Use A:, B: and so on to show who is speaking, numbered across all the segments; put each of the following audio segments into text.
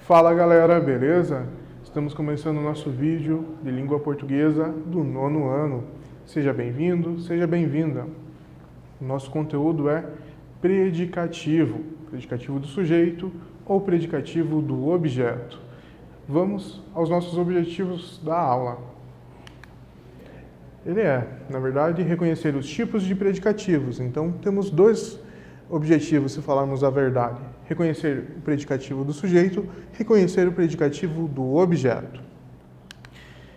A: Fala galera, beleza? Estamos começando o nosso vídeo de língua portuguesa do nono ano. Seja bem-vindo, seja bem-vinda. O nosso conteúdo é predicativo, predicativo do sujeito ou predicativo do objeto. Vamos aos nossos objetivos da aula. Ele é, na verdade, reconhecer os tipos de predicativos. Então, temos dois objetivos, se falarmos a verdade. Reconhecer o predicativo do sujeito, reconhecer o predicativo do objeto.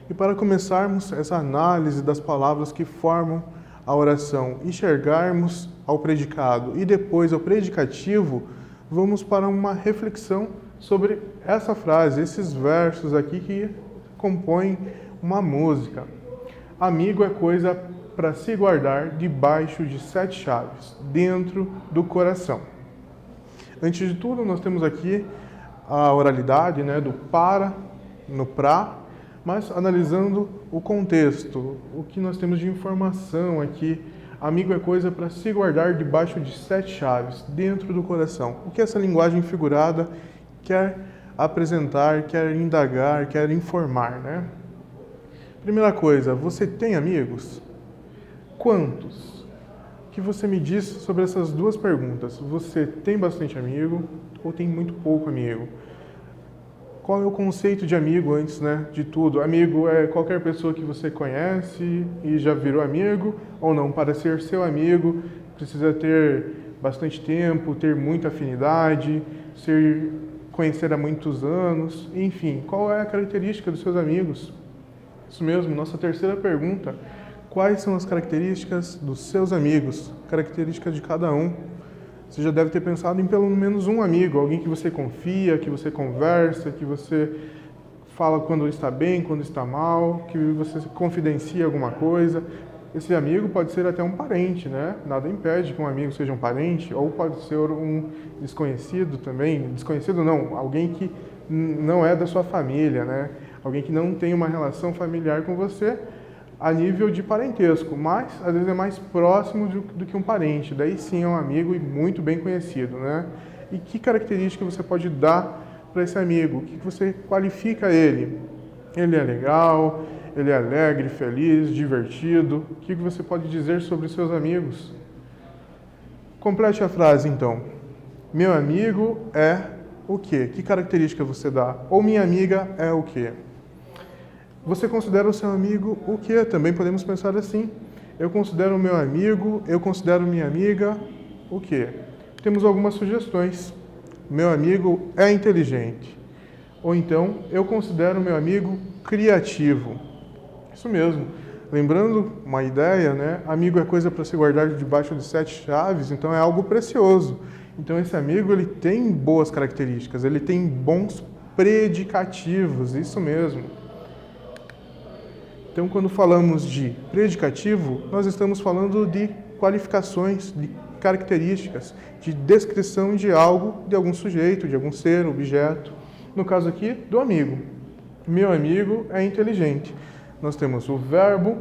A: E para começarmos essa análise das palavras que formam a oração e chegarmos ao predicado e depois ao predicativo, vamos para uma reflexão sobre essa frase, esses versos aqui que compõem uma música. Amigo é coisa para se guardar debaixo de 7 chaves, dentro do coração. Antes de tudo, nós temos aqui a oralidade, do para, no pra, mas analisando o contexto, o que nós temos de informação aqui. Amigo é coisa para se guardar debaixo de 7 chaves, dentro do coração. O que essa linguagem figurada quer apresentar, quer indagar, quer informar, Primeira coisa, você tem amigos? Quantos? O que você me diz sobre essas duas perguntas? Você tem bastante amigo ou tem muito pouco amigo? Qual é o conceito de amigo antes, de tudo? Amigo é qualquer pessoa que você conhece e já virou amigo, ou não? Para ser seu amigo, precisa ter bastante tempo, ter muita afinidade, conhecer há muitos anos, enfim. Qual é a característica dos seus amigos? Isso mesmo, nossa terceira pergunta. Quais são as características dos seus amigos? Características de cada um. Você já deve ter pensado em pelo menos um amigo, alguém que você confia, que você conversa, que você fala quando está bem, quando está mal, que você confidencia alguma coisa. Esse amigo pode ser até um parente, Nada impede que um amigo seja um parente, ou pode ser um desconhecido também. Desconhecido não, alguém que não é da sua família, Alguém que não tem uma relação familiar com você a nível de parentesco, mas às vezes é mais próximo do que um parente. Daí sim é um amigo e muito bem conhecido, E que característica você pode dar para esse amigo? O que você qualifica ele? Ele é legal, ele é alegre, feliz, divertido. O que você pode dizer sobre os seus amigos? Complete a frase então. Meu amigo é o quê? Que característica você dá? Ou minha amiga é o quê? Você considera o seu amigo o quê? Também podemos pensar assim. Eu considero o meu amigo, eu considero minha amiga o quê? Temos algumas sugestões. Meu amigo é inteligente. Ou então, eu considero meu amigo criativo. Isso mesmo. Lembrando uma ideia, Amigo é coisa para se guardar debaixo de 7 chaves, então é algo precioso. Então esse amigo, ele tem boas características, ele tem bons predicativos, isso mesmo. Então, quando falamos de predicativo, nós estamos falando de qualificações, de características, de descrição de algo, de algum sujeito, de algum ser, objeto. No caso aqui, do amigo. Meu amigo é inteligente. Nós temos o verbo,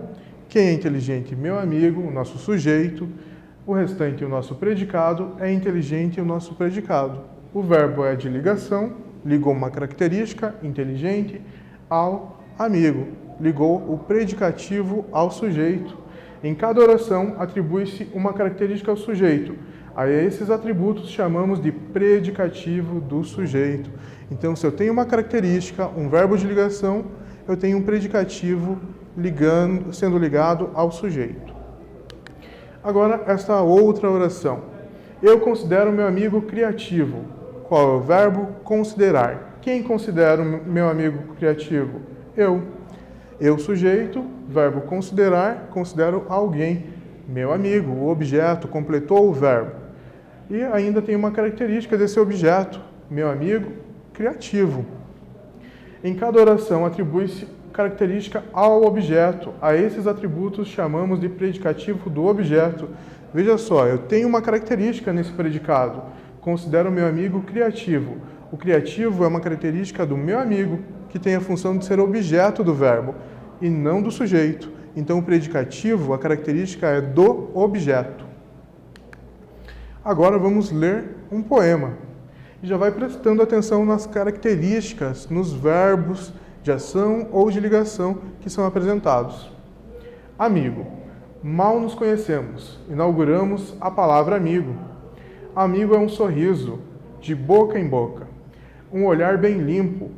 A: quem é inteligente? Meu amigo, o nosso sujeito. O restante, o nosso predicado, é inteligente o nosso predicado. O verbo é de ligação, ligou uma característica, inteligente, ao amigo. Ligou o predicativo ao sujeito. Em cada oração, atribui-se uma característica ao sujeito. A esses atributos chamamos de predicativo do sujeito. Então, se eu tenho uma característica, um verbo de ligação, eu tenho um predicativo sendo ligado ao sujeito. Agora, esta outra oração. Eu considero meu amigo criativo. Qual é o verbo? Considerar. Quem considera o meu amigo criativo? Eu. Eu, sujeito, verbo considerar, considero alguém. Meu amigo, o objeto, completou o verbo. E ainda tem uma característica desse objeto. Meu amigo criativo. Em cada oração atribui-se característica ao objeto. A esses atributos chamamos de predicativo do objeto. Veja só, eu tenho uma característica nesse predicado. Considero meu amigo criativo. O criativo é uma característica do meu amigo, que tem a função de ser objeto do verbo e não do sujeito. Então, o predicativo, a característica é do objeto. Agora vamos ler um poema. e já vai prestando atenção nas características, nos verbos de ação ou de ligação que são apresentados. Amigo. Mal nos conhecemos, inauguramos a palavra amigo. Amigo é um sorriso, de boca em boca, um olhar bem limpo,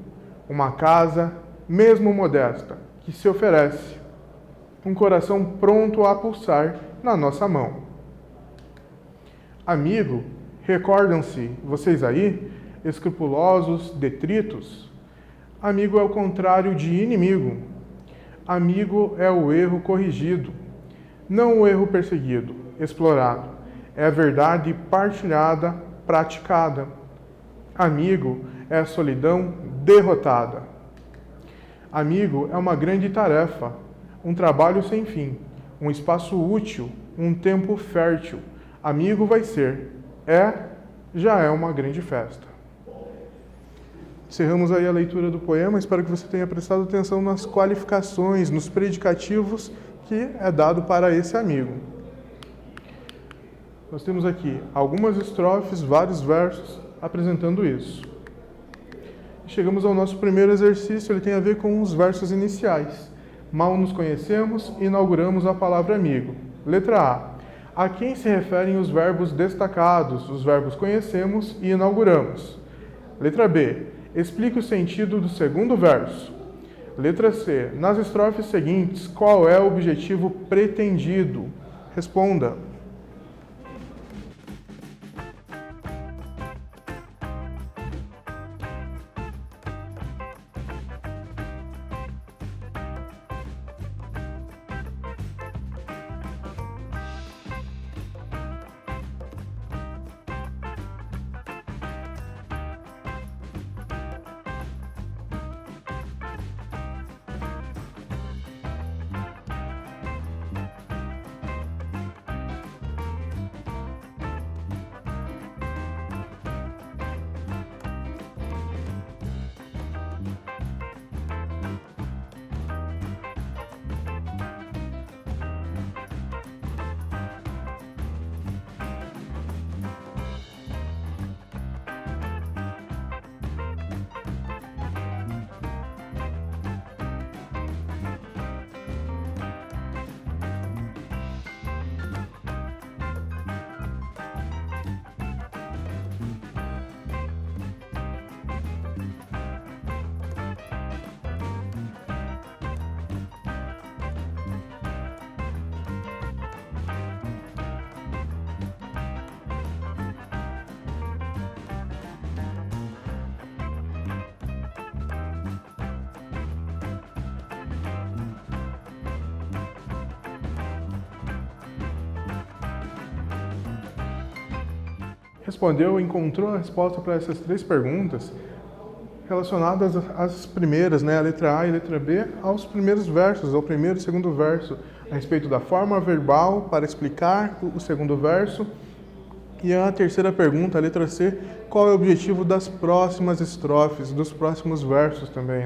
A: uma casa, mesmo modesta, que se oferece, um coração pronto a pulsar na nossa mão. Amigo, recordam-se, vocês aí, escrupulosos detritos? Amigo é o contrário de inimigo. Amigo é o erro corrigido, não o erro perseguido, explorado. É a verdade partilhada, praticada. Amigo é a solidão derrotada. Amigo é uma grande tarefa, um trabalho sem fim, um espaço útil, um tempo fértil. Amigo vai ser, já é uma grande festa. Encerramos aí a leitura do poema. Espero que você tenha prestado atenção nas qualificações, nos predicativos que é dado para esse amigo. Nós temos aqui algumas estrofes, vários versos apresentando isso. Chegamos ao nosso primeiro exercício, ele tem a ver com os versos iniciais. Mal nos conhecemos, inauguramos a palavra amigo. Letra A. A quem se referem os verbos destacados, os verbos conhecemos e inauguramos? Letra B. Explique o sentido do segundo verso. Letra C. Nas estrofes seguintes, qual é o objetivo pretendido? Responda. Respondeu, encontrou a resposta para essas três perguntas relacionadas às primeiras, a letra A e a letra B, aos primeiros versos, ao primeiro e segundo verso, a respeito da forma verbal para explicar o segundo verso. E a terceira pergunta, a letra C, qual é o objetivo das próximas estrofes, dos próximos versos também,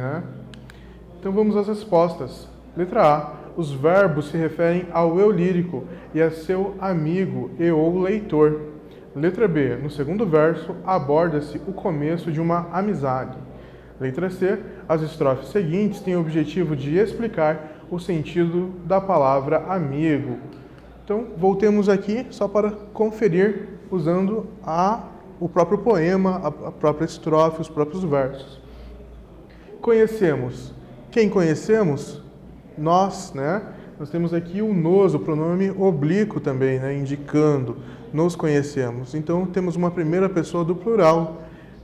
A: Então vamos às respostas. Letra A, os verbos se referem ao eu lírico e a seu amigo e ou leitor. Letra B, no segundo verso, aborda-se o começo de uma amizade. Letra C, as estrofes seguintes têm o objetivo de explicar o sentido da palavra amigo. Então, voltemos aqui só para conferir usando o próprio poema, a própria estrofe, os próprios versos. Conhecemos. Quem conhecemos? Nós, Nós temos aqui o nos, o pronome oblíquo também, indicando, nos conhecemos. Então, temos uma primeira pessoa do plural.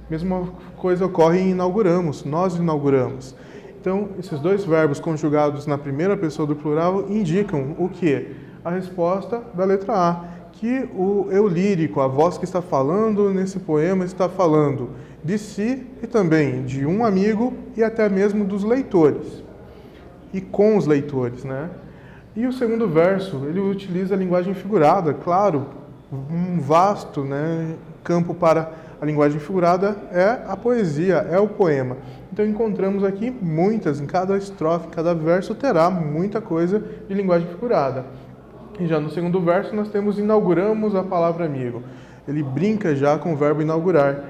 A: Mesma coisa ocorre em inauguramos, nós inauguramos. Então, esses dois verbos conjugados na primeira pessoa do plural indicam o quê? A resposta da letra A, que o eu lírico, a voz que está falando nesse poema, está falando de si e também de um amigo e até mesmo dos leitores. E com os leitores, E o segundo verso, ele utiliza a linguagem figurada, claro, um vasto campo para a linguagem figurada é a poesia, é o poema. Então encontramos aqui muitas, em cada estrofe, em cada verso terá muita coisa de linguagem figurada. E já no segundo verso nós temos inauguramos a palavra amigo. Ele brinca já com o verbo inaugurar,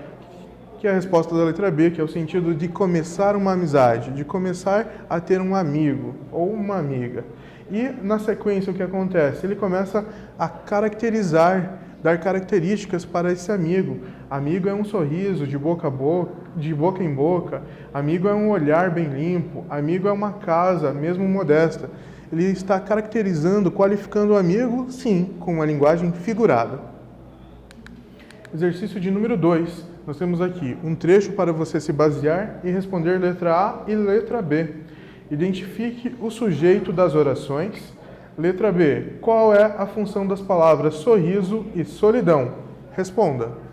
A: que é a resposta da letra B, que é o sentido de começar uma amizade, de começar a ter um amigo ou uma amiga. E na sequência o que acontece? Ele começa a caracterizar, dar características para esse amigo. Amigo é um sorriso de boca a boca, de boca em boca. Amigo é um olhar bem limpo. Amigo é uma casa, mesmo modesta. Ele está caracterizando, qualificando o amigo, sim, com uma linguagem figurada. Exercício de número 2. Nós temos aqui um trecho para você se basear e responder letra A e letra B. Identifique o sujeito das orações. Letra B. Qual é a função das palavras sorriso e solidão? Responda.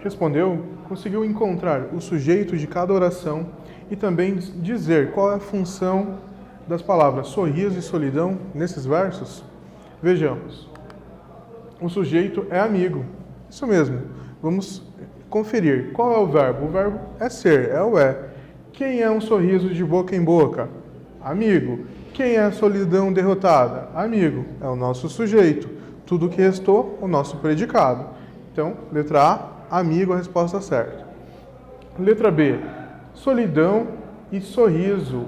A: Respondeu, conseguiu encontrar o sujeito de cada oração e também dizer qual é a função das palavras sorriso e solidão nesses versos? Vejamos. O sujeito é amigo. Isso mesmo. Vamos conferir. Qual é o verbo? O verbo é ser, é o é. Quem é um sorriso de boca em boca? Amigo. Quem é a solidão derrotada? Amigo. É o nosso sujeito. Tudo o que restou, o nosso predicado. Então, letra A. Amigo, a resposta certa. Letra B. Solidão e sorriso.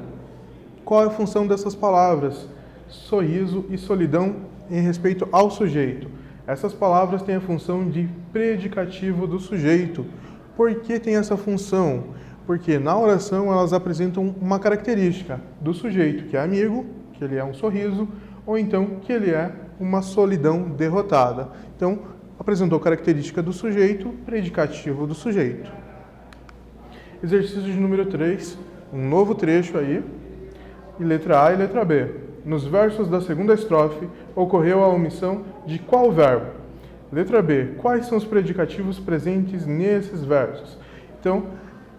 A: Qual é a função dessas palavras? Sorriso e solidão em respeito ao sujeito. Essas palavras têm a função de predicativo do sujeito. Por que tem essa função? Porque na oração elas apresentam uma característica do sujeito, que é amigo, que ele é um sorriso, ou então que ele é uma solidão derrotada. Então, apresentou característica do sujeito, predicativo do sujeito. Exercício de número 3, um novo trecho aí, e letra A e letra B. Nos versos da segunda estrofe, ocorreu a omissão de qual verbo? Letra B. Quais são os predicativos presentes nesses versos? Então,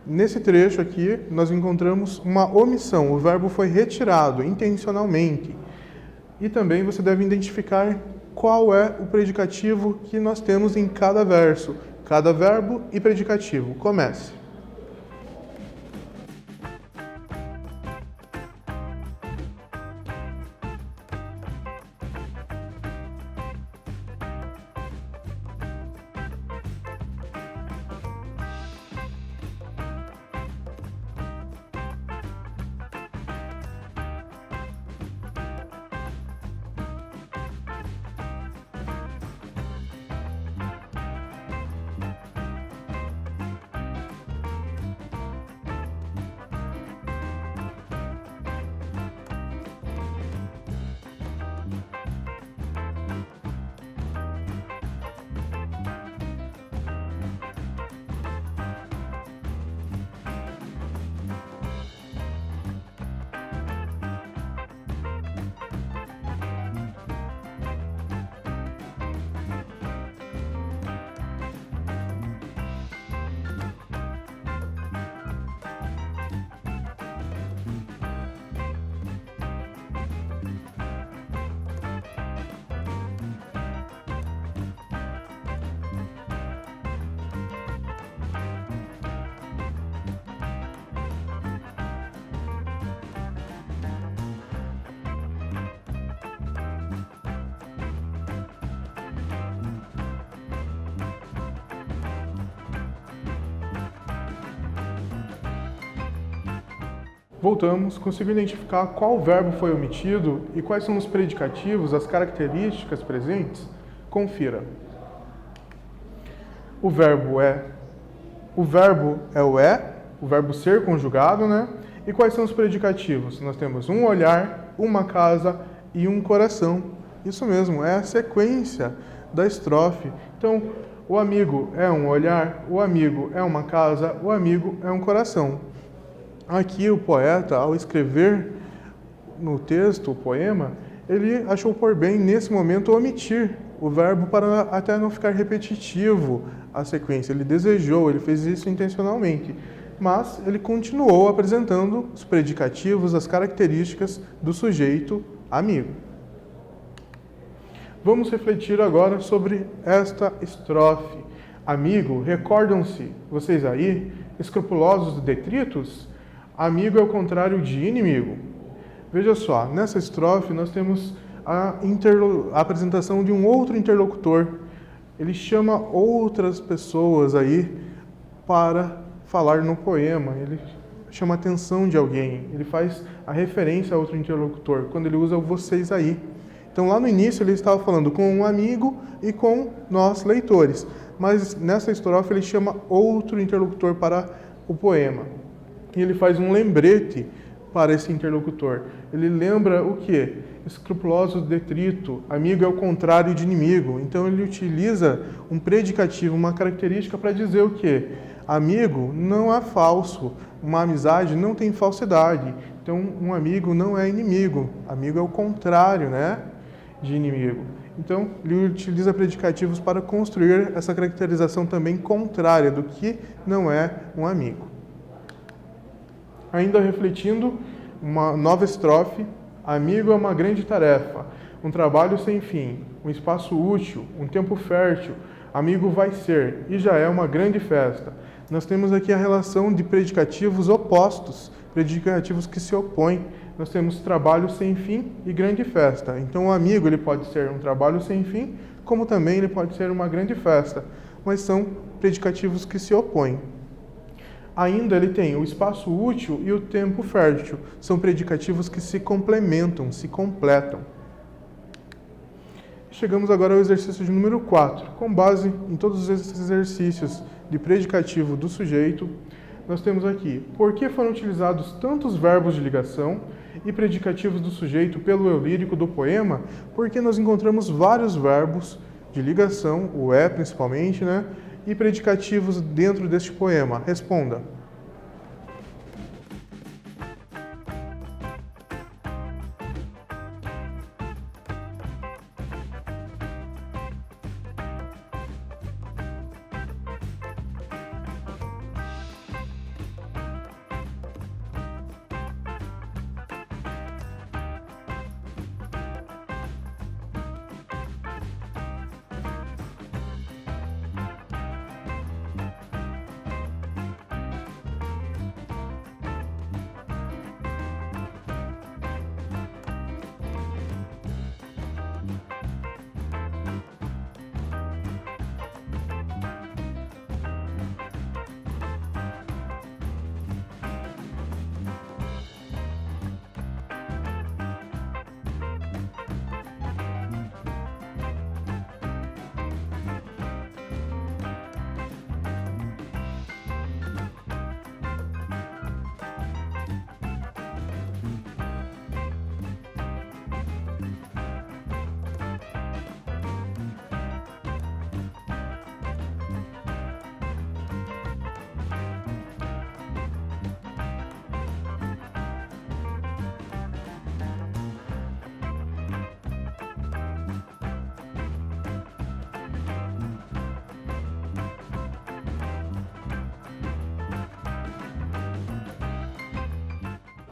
A: nesse trecho aqui, nós encontramos uma omissão. O verbo foi retirado intencionalmente. E também você deve identificar qual é o predicativo que nós temos em cada verso. Cada verbo e predicativo. Comece. Voltamos, conseguiu identificar qual verbo foi omitido e quais são os predicativos, as características presentes? Confira. O verbo é o verbo ser conjugado, né? E quais são os predicativos? Nós temos um olhar, uma casa e um coração. Isso mesmo, é a sequência da estrofe. Então, o amigo é um olhar, o amigo é uma casa, o amigo é um coração. Aqui o poeta, ao escrever no texto, o poema, ele achou por bem, nesse momento, omitir o verbo para até não ficar repetitivo a sequência. Ele desejou, ele fez isso intencionalmente. Mas ele continuou apresentando os predicativos, as características do sujeito amigo. Vamos refletir agora sobre esta estrofe. Amigo, recordam-se, vocês aí, escrupulosos detritos? Amigo é o contrário de inimigo. Veja só, nessa estrofe nós temos a apresentação de um outro interlocutor. Ele chama outras pessoas aí para falar no poema. Ele chama a atenção de alguém. Ele faz a referência a outro interlocutor, quando ele usa o vocês aí. Então lá no início ele estava falando com um amigo e com nós, leitores. Mas nessa estrofe ele chama outro interlocutor para o poema. E ele faz um lembrete para esse interlocutor. Ele lembra o quê? Escrupuloso detrito. Amigo é o contrário de inimigo. Então ele utiliza um predicativo, uma característica para dizer o quê? Amigo não é falso. Uma amizade não tem falsidade. Então um amigo não é inimigo. Amigo é o contrário, né, de inimigo. Então ele utiliza predicativos para construir essa caracterização também contrária do que não é um amigo. Ainda refletindo, uma nova estrofe. Amigo é uma grande tarefa, um trabalho sem fim, um espaço útil, um tempo fértil. Amigo vai ser, e já é uma grande festa. Nós temos aqui a relação de predicativos opostos, predicativos que se opõem. Nós temos trabalho sem fim e grande festa. Então o amigo ele pode ser um trabalho sem fim, como também ele pode ser uma grande festa, mas são predicativos que se opõem. Ainda ele tem o espaço útil e o tempo fértil. São predicativos que se complementam, se completam. Chegamos agora ao exercício de número 4. Com base em todos esses exercícios de predicativo do sujeito, nós temos aqui: por que foram utilizados tantos verbos de ligação e predicativos do sujeito pelo eu lírico do poema? Porque nós encontramos vários verbos de ligação, o é principalmente, né? E predicativos dentro deste poema. Responda.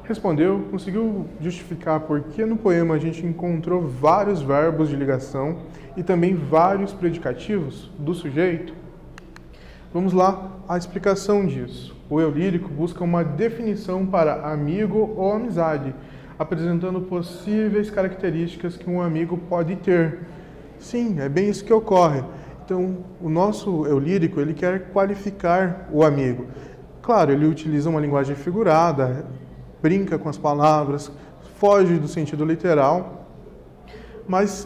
A: Respondeu, conseguiu justificar por que no poema a gente encontrou vários verbos de ligação e também vários predicativos do sujeito? Vamos lá à explicação disso. O eu lírico busca uma definição para amigo ou amizade, apresentando possíveis características que um amigo pode ter. Sim, é bem isso que ocorre. Então, o nosso eu lírico, ele quer qualificar o amigo. Claro, ele utiliza uma linguagem figurada, brinca com as palavras, foge do sentido literal, mas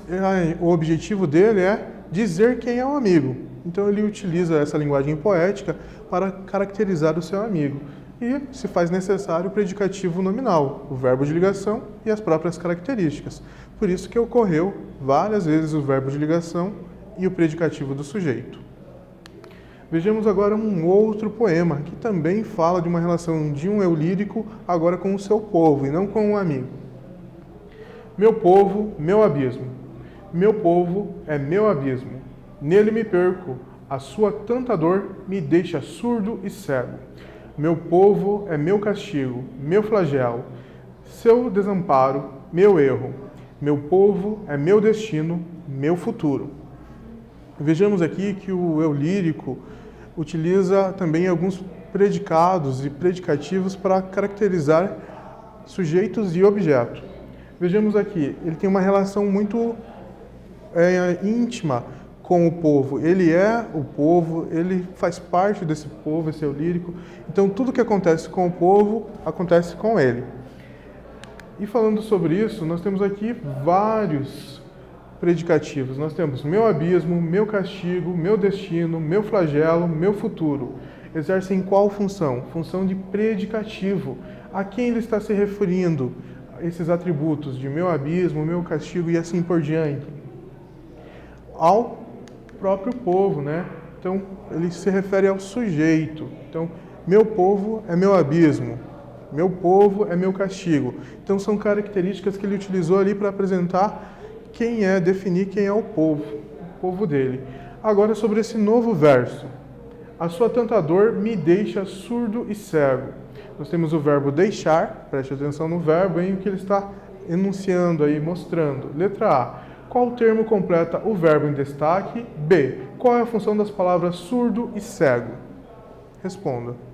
A: o objetivo dele é dizer quem é o amigo. Então ele utiliza essa linguagem poética para caracterizar o seu amigo. E se faz necessário o predicativo nominal, o verbo de ligação e as próprias características. Por isso que ocorreu várias vezes o verbo de ligação e o predicativo do sujeito. Vejamos agora um outro poema que também fala de uma relação de um eu lírico agora com o seu povo e não com um amigo. Meu povo, meu abismo. Meu povo é meu abismo. Nele me perco. A sua tanta dor me deixa surdo e cego. Meu povo é meu castigo, meu flagelo. Seu desamparo, meu erro. Meu povo é meu destino, meu futuro. Vejamos aqui que o eu lírico utiliza também alguns predicados e predicativos para caracterizar sujeitos e objeto. Vejamos aqui, ele tem uma relação muito íntima com o povo. Ele é o povo, ele faz parte desse povo, esse eu lírico. Então, tudo que acontece com o povo, acontece com ele. E falando sobre isso, nós temos aqui vários predicativos. Nós temos meu abismo, meu castigo, meu destino, meu flagelo, meu futuro. Exercem qual função? Função de predicativo. A quem ele está se referindo? Esses atributos de meu abismo, meu castigo e assim por diante. Ao próprio povo, né? Então, ele se refere ao sujeito. Então, meu povo é meu abismo. Meu povo é meu castigo. Então, são características que ele utilizou ali para apresentar quem é, definir quem é o povo dele. Agora, sobre esse novo verso. A sua tanta dor me deixa surdo e cego. Nós temos o verbo deixar, preste atenção no verbo, em que ele está enunciando aí, mostrando. Letra A. Qual termo completa o verbo em destaque? B. Qual é a função das palavras surdo e cego? Responda.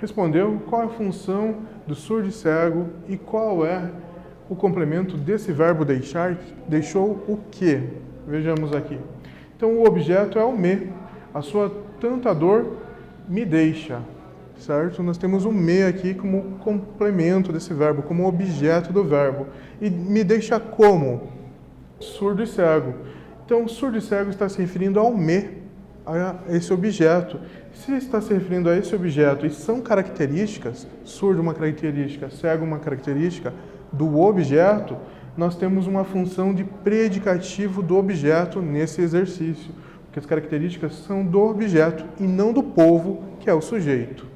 A: Respondeu qual é a função do surdo e cego e qual é o complemento desse verbo deixar, deixou o quê? Vejamos aqui. Então, o objeto é o me. A sua tanta dor me deixa, certo? Nós temos o me aqui como complemento desse verbo, como objeto do verbo. E me deixa como? Surdo e cego. Então, surdo e cego está se referindo ao me, a esse objeto. Se está se referindo a esse objeto e são características, surdo uma característica, cego uma característica do objeto, nós temos uma função de predicativo do objeto nesse exercício, porque as características são do objeto e não do povo, que é o sujeito.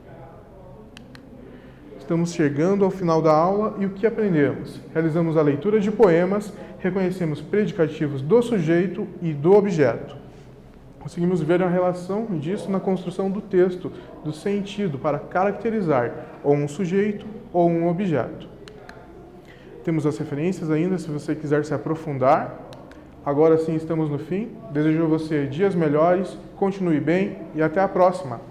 A: Estamos chegando ao final da aula e o que aprendemos? Realizamos a leitura de poemas, reconhecemos predicativos do sujeito e do objeto. Conseguimos ver a relação disso na construção do texto, do sentido, para caracterizar ou um sujeito ou um objeto. Temos as referências ainda, se você quiser se aprofundar. Agora sim, estamos no fim. Desejo a você dias melhores, continue bem e até a próxima!